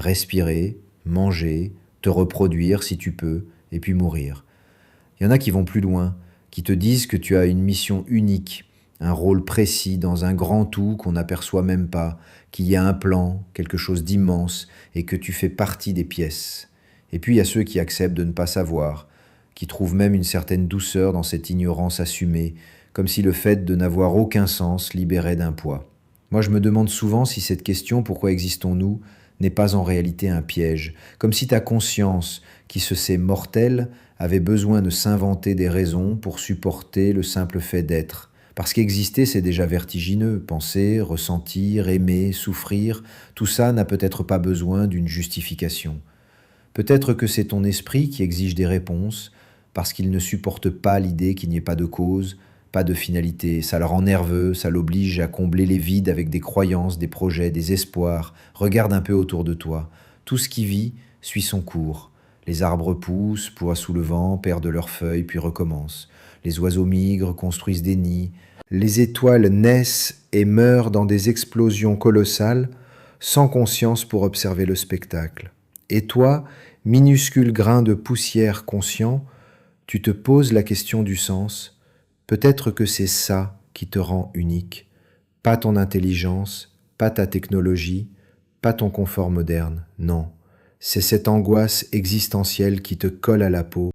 respirer, manger, te reproduire si tu peux, et puis mourir. Il y en a qui vont plus loin, qui te disent que tu as une mission unique, un rôle précis dans un grand tout qu'on n'aperçoit même pas, qu'il y a un plan, quelque chose d'immense, et que tu fais partie des pièces. Et puis il y a ceux qui acceptent de ne pas savoir, qui trouvent même une certaine douceur dans cette ignorance assumée, comme si le fait de n'avoir aucun sens libérait d'un poids. Moi je me demande souvent si cette question "pourquoi existons-nous" n'est pas en réalité un piège, comme si ta conscience, qui se sait mortelle, avait besoin de s'inventer des raisons pour supporter le simple fait d'être. Parce qu'exister, c'est déjà vertigineux. Penser, ressentir, aimer, souffrir, tout ça n'a peut-être pas besoin d'une justification. Peut-être que c'est ton esprit qui exige des réponses, parce qu'il ne supporte pas l'idée qu'il n'y ait pas de cause, pas de finalité. Ça le rend nerveux, ça l'oblige à combler les vides avec des croyances, des projets, des espoirs. Regarde un peu autour de toi. Tout ce qui vit suit son cours. Les arbres poussent, ploient sous le vent, perdent leurs feuilles, puis recommencent. Les oiseaux migrent, construisent des nids. Les étoiles naissent et meurent dans des explosions colossales, sans conscience pour observer le spectacle. Et toi, minuscule grain de poussière conscient, tu te poses la question du sens. Peut-être que c'est ça qui te rend unique. Pas ton intelligence, pas ta technologie, pas ton confort moderne, non. C'est cette angoisse existentielle qui te colle à la peau